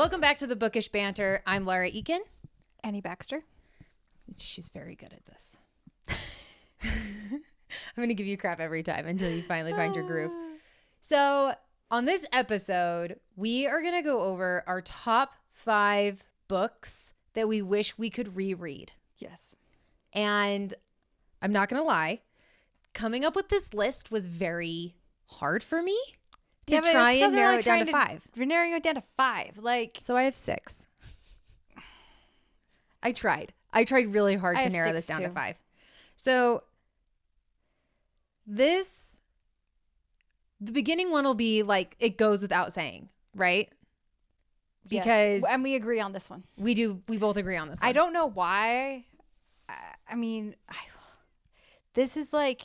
Welcome back to the Bookish Banter. I'm Lara Eakin. Annie Baxter. She's very good at this. I'm going to give you crap every time until you finally find your groove. So on this episode, we are going to go over our top 5 books that we wish we could reread. Yes. And I'm not going to lie, coming up with this list was very hard for me to try and narrow it down to 5. We're narrowing it down to 5. Like, So I have 6. I tried really hard to narrow this down to 5. So the beginning one will be like, it goes without saying, right? Because and we agree on this one. we both agree on this one. I don't know why. I mean, this is like,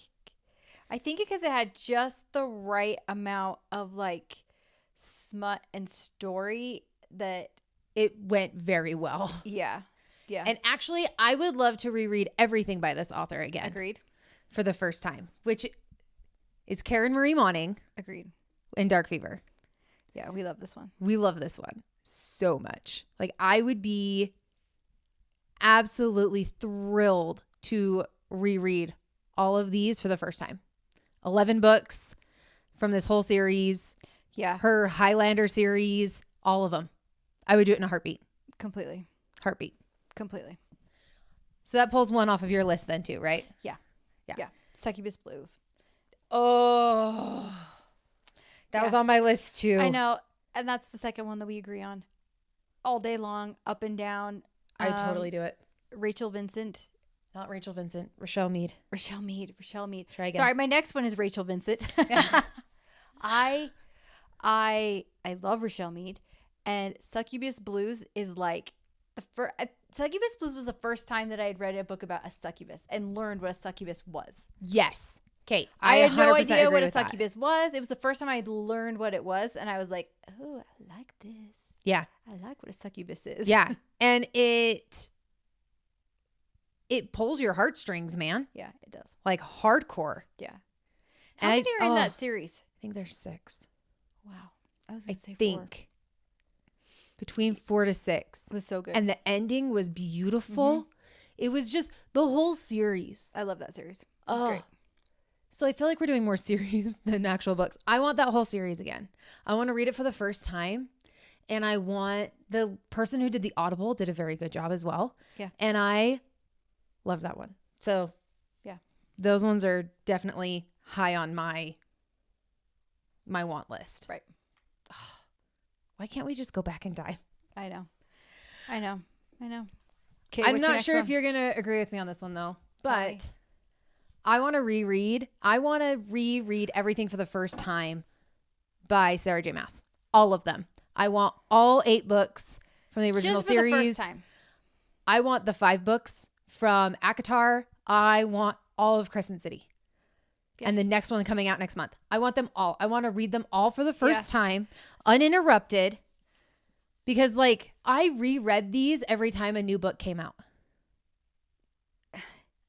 I think because it had just the right amount of like smut and story that It went very well. yeah. And actually, I would love to reread everything by this author again. Agreed. For the first time, which is Karen Marie Moning Agreed. in Dark Fever. Yeah, we love this one. We love this one so much. Like, I would be absolutely thrilled to reread all of these for the first time. 11 books from this whole series, Yeah, her Highlander series, all of them. I would do it in a heartbeat. completely. Completely. So that pulls one off of your list then too, right? Yeah. Succubus Blues. Oh, that was on my list too. I know. And that's the second one that we agree on. All day long, up and down. I totally do it. Rachel Vincent. Not Rachel Vincent, Rochelle Mead. Rochelle Mead. Try again. Sorry, my next one is Rachel Vincent. I love Rochelle Mead, and Succubus Blues is like the first. Succubus Blues was the first time that I had read a book about a succubus and learned what a succubus was. Yes. Okay. I had no 100% idea agree what a with that. succubus was. It was the first time I had learned what it was, and I was like, "Oh, I like this. Yeah. I like what a succubus is." Yeah. And it pulls your heartstrings, man. Yeah, it does. Like hardcore. Yeah. How And many are in that series? I think there's 6. Wow. I was I going to say 4. think between 4 to 6. It was so good. And the ending was beautiful. It was just the whole series. I love that series. It was great. So I feel like we're doing more series than actual books. I want that whole series again. I want to read it for the first time. And I want the person who did the Audible did a very good job as well. Yeah. And I love that one. So yeah, those ones are definitely high on my want list. Right. Why can't we just go back in time? I know. Okay, I'm what's your not next sure one? if you're going to agree with me on this one though, but Sorry. I want to reread everything for the first time by Sarah J. Maas. All of them. I want all 8 books from the original Just for series. the first time. I want the 5 books from ACOTAR. I want all of Crescent City. Yeah. And the next one coming out next month. I want them all. I want to read them all for the first time, uninterrupted. Because like I reread these every time a new book came out.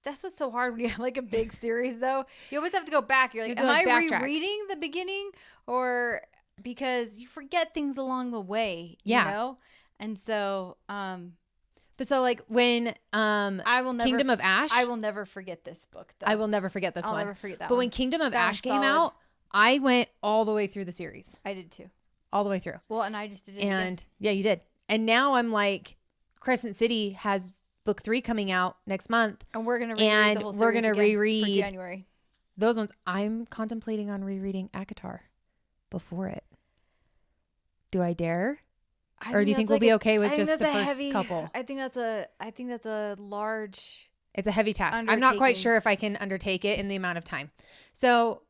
That's what's so hard when you have like a big series though. You always have to go back. You're like, You am have I to backtrack. rereading the beginning? Or because you forget things along the way, Yeah. you know? And so But so like when I will never Kingdom of Ash. I will never forget this book though. I will never forget this I'll one. never forget that But one. when Kingdom of That Ash one's came solid. out, I went all the way through the series. I did too. All the way through. Well, and I just did it again. And yeah, you did. And now I'm like, Crescent City has book 3 coming out next month. And we're gonna reread and the whole we're series gonna again reread for January. Those ones. I'm contemplating on rereading ACOTAR before it. Do I dare? Or do you think we'll be okay with just the first couple? I think that's a large. It's a heavy task. I'm not quite Undertaking. sure if I can undertake it in the amount of time. So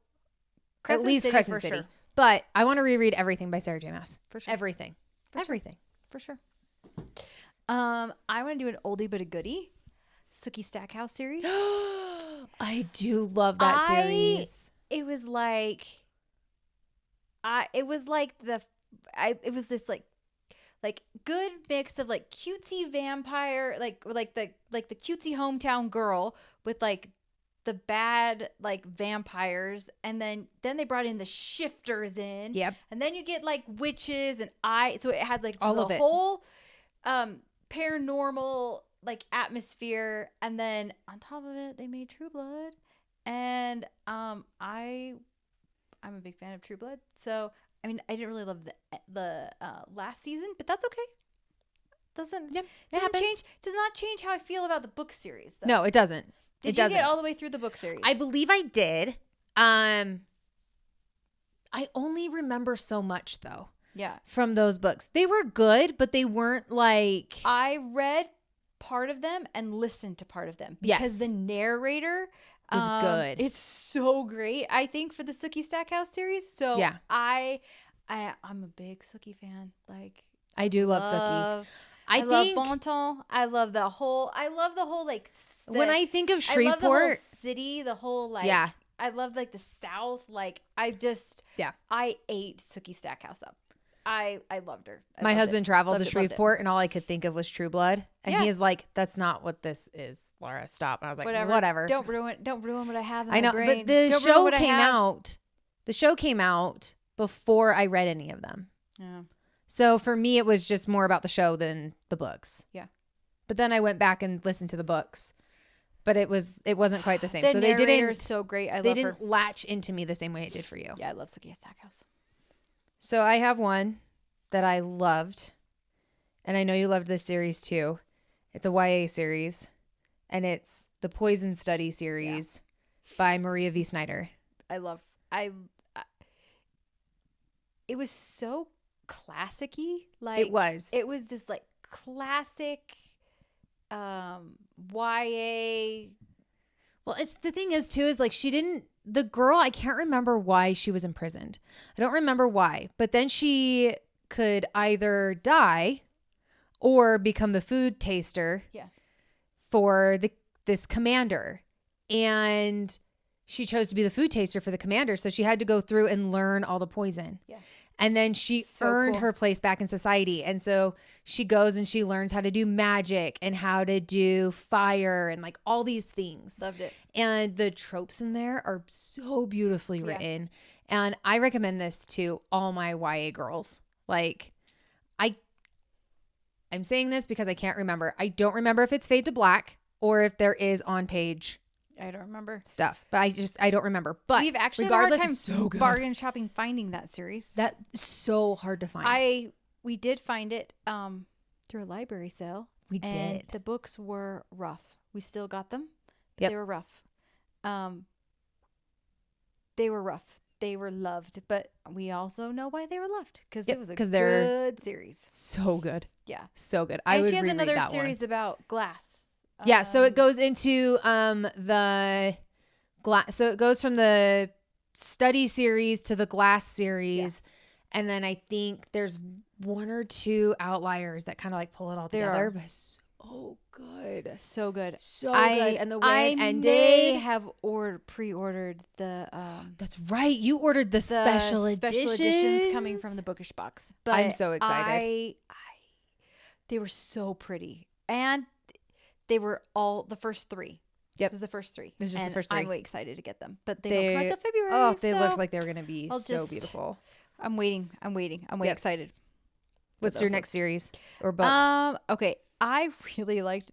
Crescent at least City Crescent for City. sure. But I want to reread everything by Sarah J. Maas. For sure. Everything. Everything. For sure. I want to do an oldie but a goodie, Sookie Stackhouse series. I do love that series. It was like, it was this like good mix of like cutesy vampire, like the cutesy hometown girl with like the bad like vampires, and then they brought in the shifters in. Yep. And then you get like witches and so it has like All the of it. whole paranormal like atmosphere, and then on top of it they made True Blood, and I'm a big fan of True Blood. So I mean, I didn't really love the last season, but that's okay. Does not change how I feel about the book series though. No, it doesn't. Did you get all the way through the book series? I believe I did. I only remember so much though. Yeah. From those books. They were good, but they weren't like... I read part of them and listened to part of them because the narrator was good. It's so great, I think, for the Sookie Stackhouse series. So yeah. I'm a big Sookie fan. Like, I do love Sookie. I love Bonton. I love the whole like when I think of Shreveport, I love the whole city, the whole like I love like the South. Like I ate Sookie Stackhouse up. I loved her. My husband traveled to Shreveport and all I could think of was True Blood. And he is like, that's not what this is, Laura. Stop. And I was like, whatever. Don't ruin what I have in I know, my brain. but the show came out before I read any of them. Yeah. So for me, it was just more about the show than the books. Yeah. But then I went back and listened to the books, but it wasn't quite the same. The so they didn't. So great. They didn't latch into me the same way it did for you. Yeah, I love Sookie Stackhouse. So I have one that I loved, and I know you loved this series too. It's a YA series, and it's the Poison Study series by Maria V. Snyder. It was so classic-y. Like it was this like classic YA. Well, the thing is too, is like the girl, I can't remember why she was imprisoned. I don't remember why, but then she could either die or become the food taster for this commander. And she chose to be the food taster for the commander. So she had to go through and learn all the poison. Yeah. And then she earned her place back in society. And so she goes and she learns how to do magic and how to do fire and like all these things. Loved it. And the tropes in there are so beautifully written. And I recommend this to all my YA girls. Like, I'm saying this because I can't remember. I don't remember if it's Fade to Black or if there is on page. I don't remember stuff, but I don't remember. But we've actually had a hard time bargain shopping finding that series. That's so hard to find. We did find it through a library sale. We did. The books were rough. We still got them, but they were rough. They were rough. They were loved, but we also know why they were loved because it was a good series. So good. Yeah, so good. And she has another series about glass. Yeah, so it goes into the glass. So it goes from the study series to the glass series, and then I think there's one or two outliers that kind of like pull it all together. But so good, so good, so good. And the way it ended, may have pre-ordered the. That's right, you ordered the special editions coming from the Bookish Box. But I'm so excited. They were so pretty and. They were all the first three. Yep. It was the first three. It was just the first three. I'm really excited to get them. But they don't come out till February. Oh, they looked like they were going to be so beautiful. I'm waiting. I'm way excited. What's your next series or book? Okay. I really liked,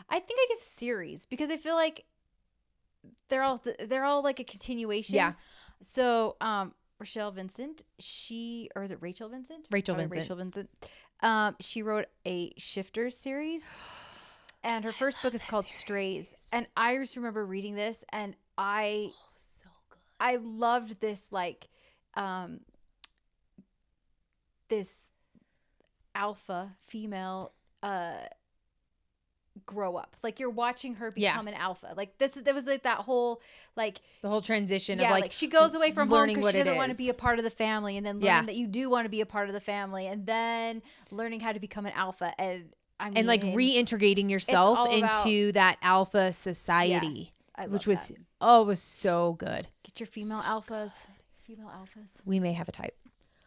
I think I give series because I feel like they're all like a continuation. Yeah. So, Rochelle Vincent, or is it Rachel Vincent? Rachel Vincent. She wrote a Shifters series. And her first book is called Strays. And I just remember reading this and so good. I loved this like this alpha female grow up. Like you're watching her become an alpha. Like there was like that whole like the whole transition of like she goes away from home because she doesn't want to be a part of the family, and then learning that you do want to be a part of the family, and then learning how to become an alpha and like reintegrating yourself into that alpha society, which was was so good. Get your female alphas. Female alphas. We may have a type.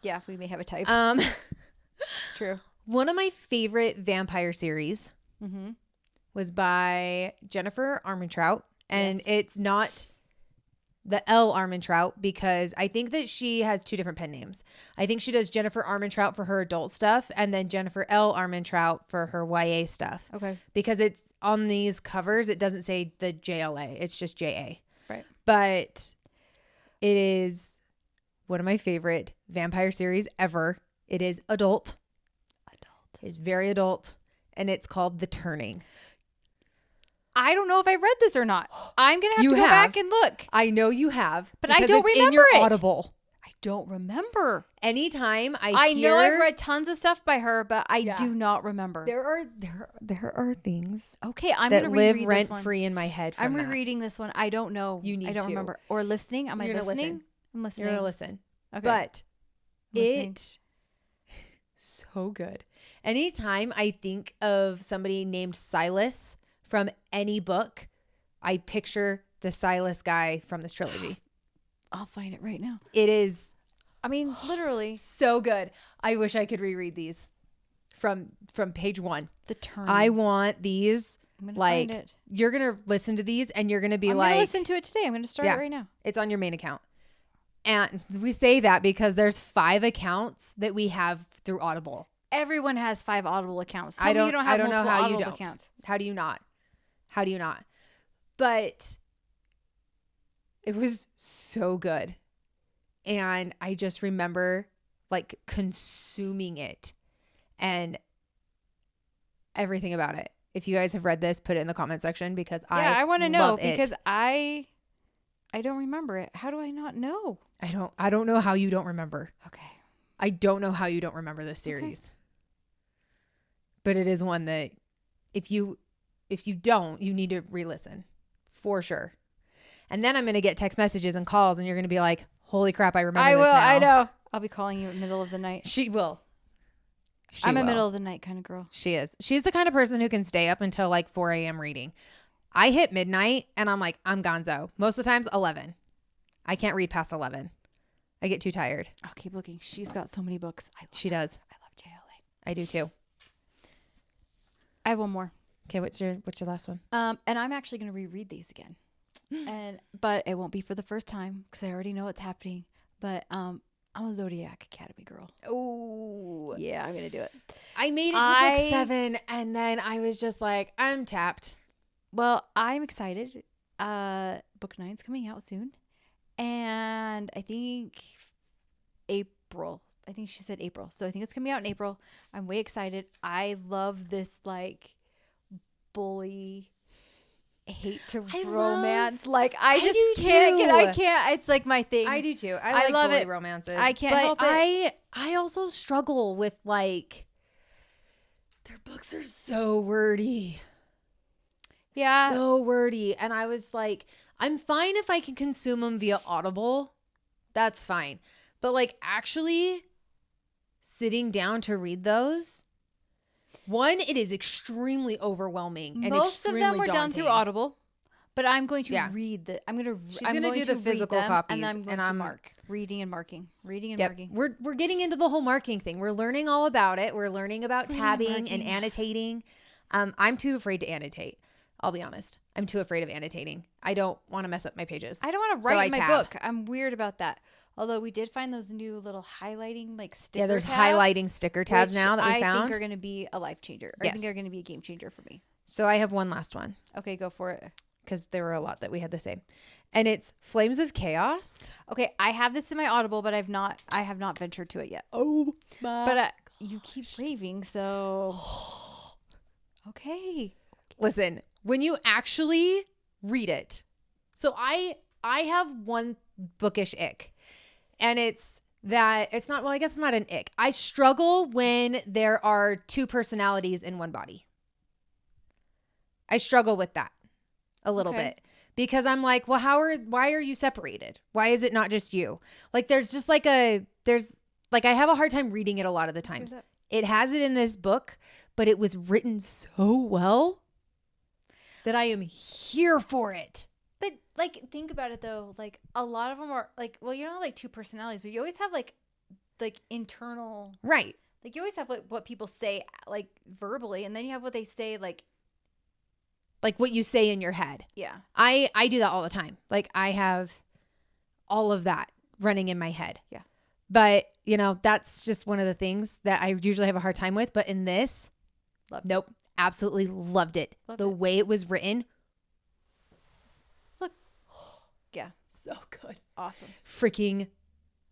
Yeah, we may have a type. It's true. One of my favorite vampire series was by Jennifer Armentrout, And Yes. it's not the L Armentrout because I think that she has two different pen names. I think she does Jennifer Armentrout for her adult stuff and then Jennifer L Armentrout for her YA stuff. Okay. Because it's on these covers, it doesn't say the JLA. It's just JA. Right. But it is one of my favorite vampire series ever. It is adult. It's very adult. And it's called The Turning. I don't know if I read this or not. I'm gonna have You to go have. back and look. I know you have. But I because don't it's in remember your it. Audible. I don't remember. Anytime I hear, know I've read tons of stuff by her, but I Yeah. do not remember. there are things Okay, I'm that gonna live reread rent this one. free in my head. From I'm that. rereading this one. I don't know. You need I don't to. remember. Or listening. Am I You're gonna listening? listen. I'm listening. You're gonna listen, Okay. but Listening. it so good. Anytime I think of somebody named Silas from any book, I picture the Silas guy from this trilogy. I'll find it right now. It is I mean, literally, so good. I wish I could reread these from page 1. The Turn. I want these. I'm gonna Like, find it. you're gonna listen to these and you're gonna be I'm like, gonna listen to it today. I'm gonna start Yeah. it right now. it's on your main account. And we say that because there's 5 accounts that we have through Audible. Everyone has 5 Audible accounts. Tell I me don't you don't have I don't know multiple how Audible you don't. accounts. How do you not? How do you not? But it was so good. And I just remember like consuming it and everything about it. If you guys have read this, put it in the comment section because I want to know love it. because I don't remember it. How do I not know? I don't know how you don't remember. Okay. I don't know how you don't remember this series. But it is one that if you don't, you need to re-listen for sure. And then I'm going to get text messages and calls and you're going to be like, "Holy crap, I remember I this will. now." I know. I'll be calling you in the middle of the night. She will. I'm a will. middle of the night kind of girl. She is. She's the kind of person who can stay up until like 4 a.m. reading. I hit midnight and I'm like, I'm gonzo. Most of the times 11. I can't read past 11. I get too tired. I'll keep looking. She's got so many books. She does. I love JLA. I do too. I have one more. Okay, what's your last one? And I'm actually going to reread these again. But it won't be for the first time because I already know what's happening. But I'm a Zodiac Academy girl. Oh. Yeah, I'm going to do it. I made it to book 7 and then I was just like, I'm tapped. Well, I'm excited. Book 9's coming out soon. And I think April. I think she said April. So I think it's coming out in April. I'm way excited. I love this like bully hate to I romance. love- Like I I just do can't get I too. can't. It's like my thing. I do too. I I like love bully it. romances. I can't but help it. I also struggle with like their books are so wordy. Yeah. So wordy. And I was like, I'm fine if I can consume them via Audible. That's fine. But like actually sitting down to read those, one, it is extremely overwhelming and Most of extremely them were done through daunting. Audible. But I'm going to Yeah. read the I'm going to She's I'm gonna going do to the physical read them, copies, and then I'm going and to I'm- mark reading and marking. Reading and Yep. marking. We're getting into the whole marking thing. We're learning all about it. We're learning about Reading and tabbing and marking. annotating. I'm too afraid to annotate. I'll be honest. I'm too afraid of annotating. I don't want to mess up my pages. I don't want to So write I in my tab. book. I'm weird about that. Although we did find those new little highlighting like sticker Yeah, there's tabs, highlighting sticker tabs which now that we I found. think are going to be a life changer. I Yes. think they're going to be a game changer for me. So I have one last one Okay, go for it. because there were a lot that we had the same. And it's Flames of Chaos. Okay, I have this in my Audible, but I have not ventured to it yet. Oh my. But you keep raving, so okay. Listen, when you actually read it. So I have one bookish ick. And it's that it's not, well, I guess it's not an ick. I struggle when there are 2 personalities in one body. I struggle with that a little Okay. bit because I'm like, well, why are you separated? Why is it not just you? Like there's just like I have a hard time reading it a lot of the times. that? It has it in this book, but it was written so well that I am here for it. But like think about it though, like a lot of them are like, well, you don't have like 2 personalities, but you always have like internal, Right. like you always have like what people say like verbally, and then you have what they say like like what you say in your head. Yeah. I do that all the time. Like I have all of that running in my head. Yeah. But, you know, that's just one of the things that I usually have a hard time with. But in this, nope, absolutely loved it. The way it was written. Look. Yeah. So good. Awesome. Freaking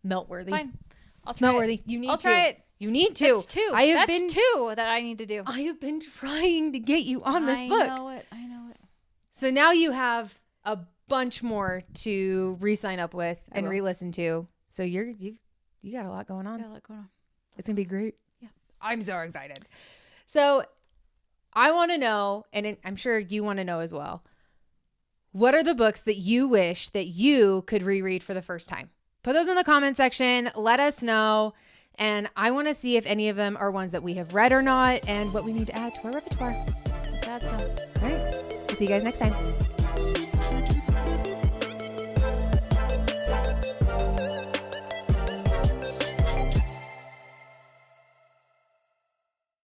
melt-worthy. Fine. I'll try Melt-worthy. You need to. I'll try it. You need to. That's two. I have That's been two that I need to do. I have been trying to get you on this book. I know it. I know it. So now you have a bunch more to re-sign up with and re-listen to. So you got a lot going on. Got a lot going on. It's gonna be great. Yeah. I'm so excited. So I want to know, and I'm sure you want to know as well, what are the books that you wish that you could reread for the first time? Put those in the comment section. Let us know. And I want to see if any of them are ones that we have read or not and what we need to add to our repertoire. That's all. All right. See you guys next time.